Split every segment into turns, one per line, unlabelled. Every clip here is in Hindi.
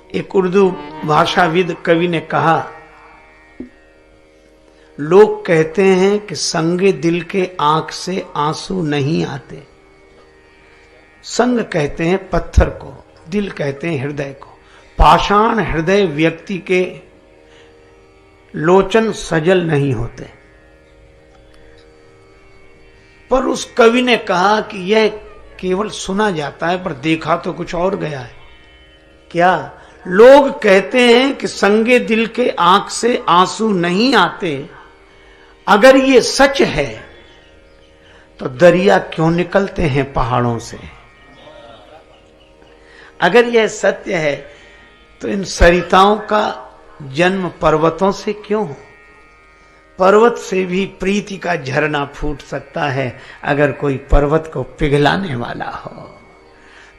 एक उर्दू भाषाविद कवि ने कहा, लोग कहते हैं कि संगे दिल के आंख से आंसू नहीं आते। संग कहते हैं पत्थर को, दिल कहते हैं हृदय को। पाषाण हृदय व्यक्ति के लोचन सजल नहीं होते। पर उस कवि ने कहा कि यह केवल सुना जाता है, पर देखा तो कुछ और गया है। क्या? लोग कहते हैं कि संगे दिल के आंख से आंसू नहीं आते। अगर ये सच है तो दरिया क्यों निकलते हैं पहाड़ों से? अगर यह सत्य है तो इन सरिताओं का जन्म पर्वतों से क्यों हो? पर्वत से भी प्रीति का झरना फूट सकता है अगर कोई पर्वत को पिघलाने वाला हो।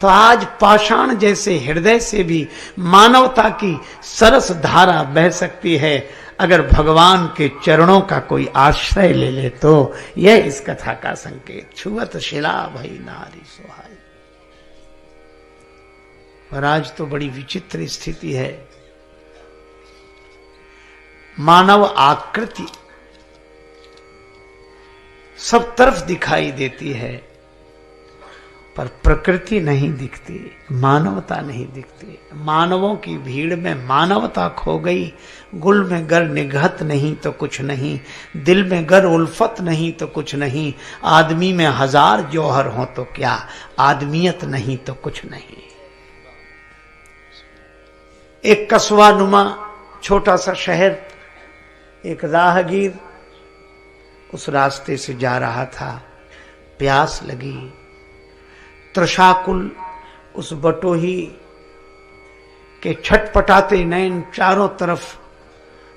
तो आज पाषाण जैसे हृदय से भी मानवता की सरस धारा बह सकती है अगर भगवान के चरणों का कोई आश्रय ले ले। तो यह इस कथा का संकेत। छुअत शिला भई नारी सुहाई। पर आज तो बड़ी विचित्र स्थिति है। मानव आकृति सब तरफ दिखाई देती है, पर प्रकृति नहीं दिखती, मानवता नहीं दिखती। मानवों की भीड़ में मानवता खो गई। गुल में गर निगहत नहीं तो कुछ नहीं, दिल में गर उल्फत नहीं तो कुछ नहीं। आदमी में हजार जौहर हो तो क्या, आदमियत नहीं तो कुछ नहीं। एक कस्बा नुमा छोटा सा शहर, एक राहगीर उस रास्ते से जा रहा था। प्यास लगी। तृषाकुल उस बटोही के छटपटाते नयन चारों तरफ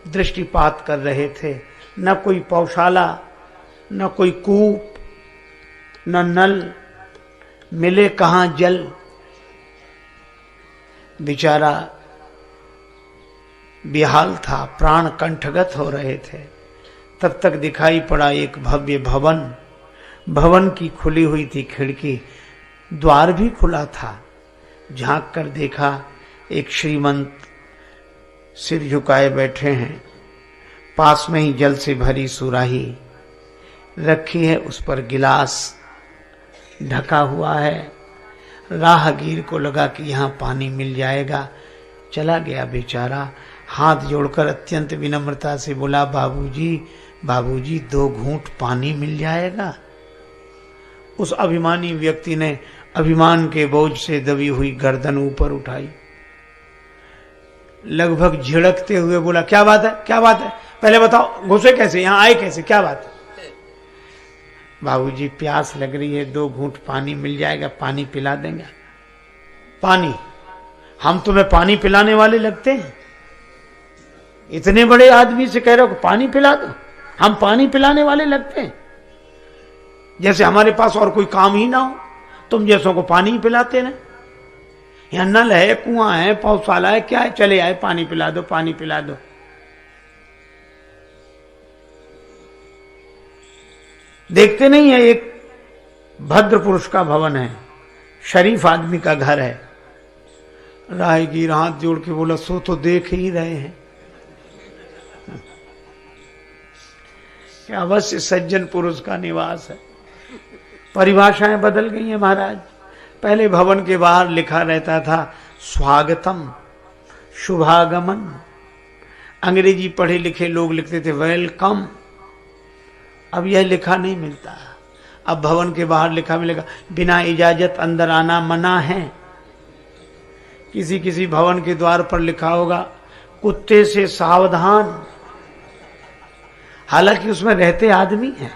दृष्टिपात कर रहे थे। न कोई पौशाला, न कोई कूप, न नल, मिले कहां जल। बेचारा बेहाल था, प्राण कंठगत हो रहे थे। तब तक दिखाई पड़ा एक भव्य भवन। भवन की खुली हुई थी खिड़की, द्वार भी खुला था। झांक कर देखा, एक श्रीमंत सिर झुकाए बैठे हैं। पास में ही जल से भरी सुराही रखी है, उस पर गिलास ढका हुआ है। राहगीर को लगा कि यहां पानी मिल जाएगा। चला गया बेचारा, हाथ जोड़कर अत्यंत विनम्रता से बोला, बाबूजी बाबूजी 2 घूंट पानी मिल जाएगा। उस अभिमानी व्यक्ति ने अभिमान के बोझ से दबी हुई गर्दन ऊपर उठाई, लगभग झिड़कते हुए बोला, क्या बात है, क्या बात है, पहले बताओ, घुसे कैसे, यहां आए कैसे, क्या बात है? बाबूजी प्यास लग रही है, 2 घूंट पानी मिल जाएगा, पानी पिला देंगे। पानी? हम तुम्हें पानी पिलाने वाले लगते हैं? इतने बड़े आदमी से कह रहे हो पानी पिला दो, हम पानी पिलाने वाले लगते हैं? जैसे हमारे पास और कोई काम ही ना हो, तुम जैसों को पानी ही पिलाते ना। यहां नल है, कुआं है, पौधशाला है, क्या है, चले आए पानी पिला दो, पानी पिला दो। देखते नहीं है, एक भद्र पुरुष का भवन है, शरीफ आदमी का घर है। राहगीर हाथ जोड़ के बोला, सो तो देख ही रहे हैं कि अवश्य सज्जन पुरुष का निवास है। परिभाषाएं बदल गई हैं महाराज। पहले भवन के बाहर लिखा रहता था स्वागतम, शुभागमन। अंग्रेजी पढ़े लिखे लोग लिखते थे वेलकम। अब यह लिखा नहीं मिलता। अब भवन के बाहर लिखा मिलेगा बिना इजाजत अंदर आना मना है। किसी किसी भवन के द्वार पर लिखा होगा कुत्ते से सावधान। हालांकि उसमें रहते आदमी हैं।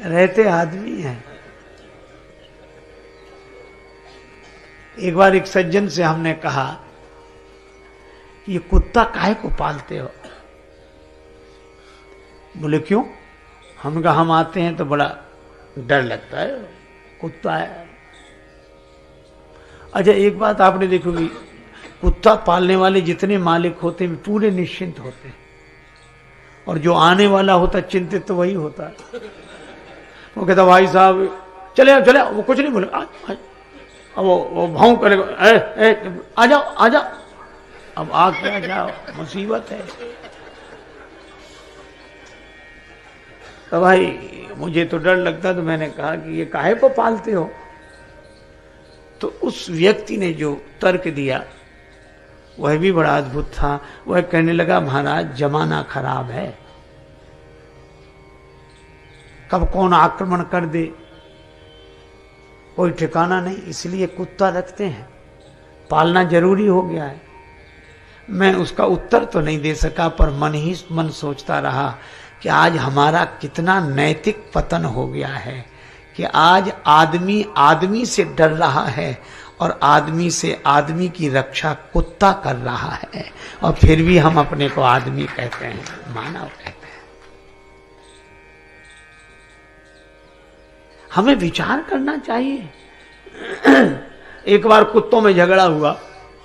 रहते आदमी हैं। एक बार एक सज्जन से हमने कहा कि ये कुत्ता काहे को पालते हो? बोले क्यों? हम कहा हम आते हैं तो बड़ा डर लगता है, कुत्ता है। अच्छा एक बात आपने देखोगी, कुत्ता पालने वाले जितने मालिक होते हैं पूरे निश्चिंत होते हैं, और जो आने वाला होता चिंतित तो वही होता है। वो कहता भाई साहब चले चले, वो कुछ नहीं बोलेगा। अब वो भाव करेगा, आ जाओ आ जाओ। अब आ क्या जाओ, मुसीबत है। तो भाई मुझे तो डर लगता, तो मैंने कहा कि ये काहे को पालते हो? तो उस व्यक्ति ने जो तर्क दिया वह भी बड़ा अद्भुत था। वह कहने लगा, महाराज जमाना खराब है, कब कौन आक्रमण कर दे कोई ठिकाना नहीं, इसलिए कुत्ता रखते हैं, पालना जरूरी हो गया है। मैं उसका उत्तर तो नहीं दे सका, पर मन ही मन सोचता रहा कि आज हमारा कितना नैतिक पतन हो गया है कि आज आदमी आदमी से डर रहा है और आदमी से आदमी की रक्षा कुत्ता कर रहा है, और फिर भी हम अपने को आदमी कहते हैं, मानव कहते हैं। हमें विचार करना चाहिए। एक बार कुत्तों में झगड़ा हुआ,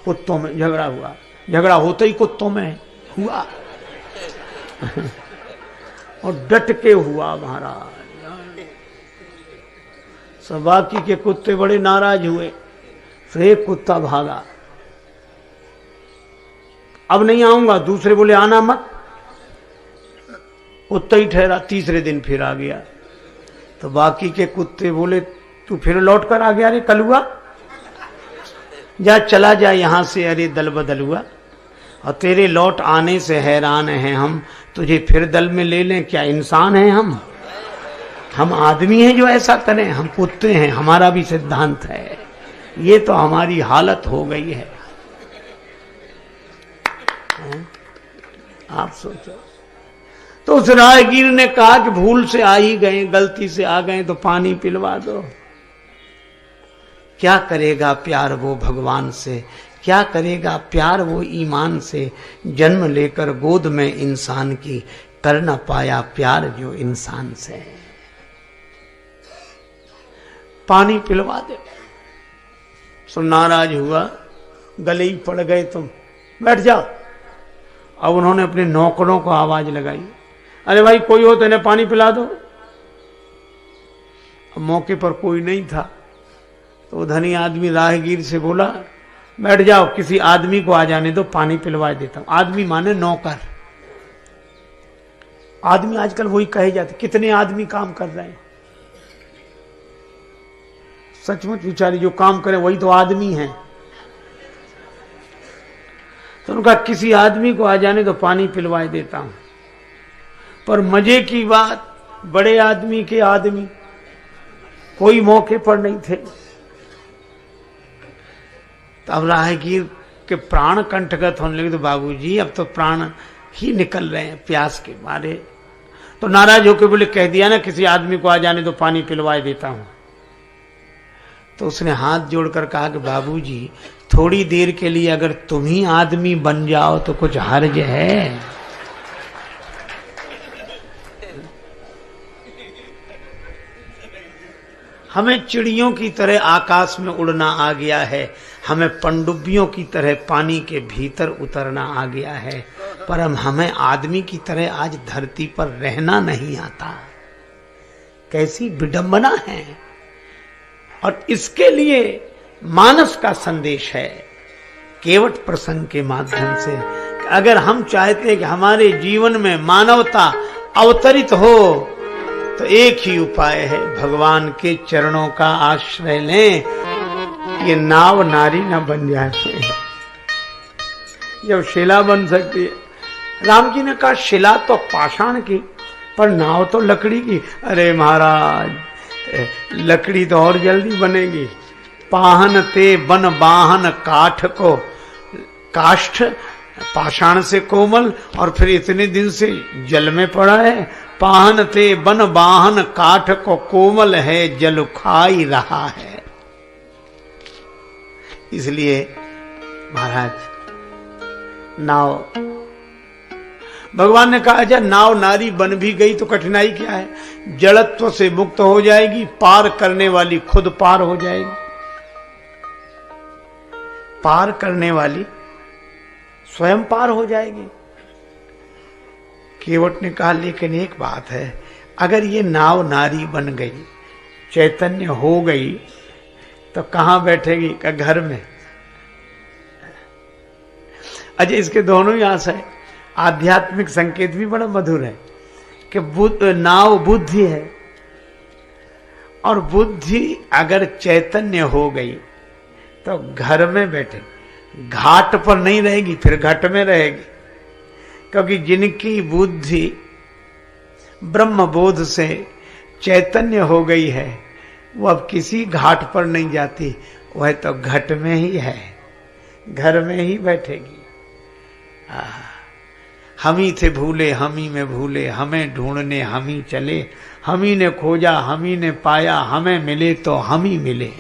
कुत्तों में झगड़ा हुआ, झगड़ा होते ही कुत्तों में हुआ और डट के हुआ महाराज। सब बाकी के कुत्ते बड़े नाराज हुए, फिर एक कुत्ता भागा, अब नहीं आऊंगा। दूसरे बोले आना मत, कुत्ता ही ठहरा। तीसरे दिन फिर आ गया, तो बाकी के कुत्ते बोले तू फिर लौट कर आ गया, अरे कलुआ जा, चला जा यहां से, अरे दल बदल हुआ, और तेरे लौट आने से हैरान हैं हम, तुझे फिर दल में ले लें, क्या इंसान हैं हम आदमी हैं जो ऐसा करें? हम कुत्ते हैं, हमारा भी सिद्धांत है। ये तो हमारी हालत हो गई है। आप सोचो। तो उस राहगीर ने कहा कि भूल से आ ही गए, गलती से आ गए तो पानी पिलवा दो। क्या करेगा प्यार वो भगवान से, क्या करेगा प्यार वो ईमान से, जन्म लेकर गोद में इंसान की, कर न पाया प्यार जो इंसान से। पानी पिलवा दे। सो नाराज हुआ, गले ही पड़ गए, तुम बैठ जाओ। अब उन्होंने अपने नौकरों को आवाज लगाई, अरे भाई कोई हो तो इन्हें पानी पिला दो। अब मौके पर कोई नहीं था, तो धनी आदमी राहगीर से बोला, बैठ जाओ, किसी आदमी को आ जाने दो, पानी पिलवा देता हूं। आदमी माने नौकर। आदमी आजकल वही कहे जाते, कितने आदमी काम कर रहे हैं। सचमुच बेचारे जो काम करें वही तो आदमी हैं। तो उनका किसी आदमी को आ जाने तो पानी पिलवाए देता हूं। पर मजे की बात, बड़े आदमी के आदमी कोई मौके पर नहीं थे। तब राहगीर के प्राण कंठगत होने लगे, तो बाबूजी अब तो प्राण ही निकल रहे हैं प्यास के मारे। तो नाराज होकर बोले, कह दिया ना किसी आदमी को आ जाने तो पानी पिलवाए देता हूं। तो उसने हाथ जोड़कर कहा कि बाबूजी थोड़ी देर के लिए अगर तुम ही आदमी बन जाओ तो कुछ हर्ज है? हमें चिड़ियों की तरह आकाश में उड़ना आ गया है, हमें पनडुब्बियों की तरह पानी के भीतर उतरना आ गया है, पर हमें आदमी की तरह आज धरती पर रहना नहीं आता। कैसी विडंबना है। और इसके लिए मानस का संदेश है केवट प्रसंग के माध्यम से। अगर हम चाहते हैं कि हमारे जीवन में मानवता अवतरित हो, तो एक ही उपाय है, भगवान के चरणों का आश्रय लें। ये नाव नारी न बन जाए। जब शिला बन सकती है। राम जी ने कहा शिला तो पाषाण की, पर नाव तो लकड़ी की। अरे महाराज, लकड़ी तो और जल्दी बनेगी। पाहन ते बन बाहन काठ को, काष्ठ पाषाण से कोमल, और फिर इतने दिन से जल में पड़ा है। पाहन ते बन बाहन काठ को कोमल है, जल खाई रहा है। इसलिए महाराज नाव, भगवान ने कहा अच्छा नाव नारी बन भी गई तो कठिनाई क्या है? जड़त्व से मुक्त हो जाएगी, पार करने वाली खुद पार हो जाएगी। पार करने वाली स्वयं पार हो जाएगी। केवट ने कहा लेकिन एक बात है, अगर ये नाव नारी बन गई, चैतन्य हो गई तो कहाँ बैठेगी? का घर में। अच्छा, इसके दोनों ही आशा है। आध्यात्मिक संकेत भी बड़ा मधुर है कि नाव बुद्धि है, और बुद्धि अगर चैतन्य हो गई तो घर में बैठे, घाट पर नहीं रहेगी, फिर घट में रहेगी। क्योंकि जिनकी बुद्धि ब्रह्म बोध से चैतन्य हो गई है वो अब किसी घाट पर नहीं जाती, वह तो घट में ही है, घर में ही बैठेगी। हम ही थे भूले, हम ही में भूले, हमें ढूंढने हम ही चले, हम ही ने खोजा हम ही ने पाया, हमें मिले तो हम ही मिले।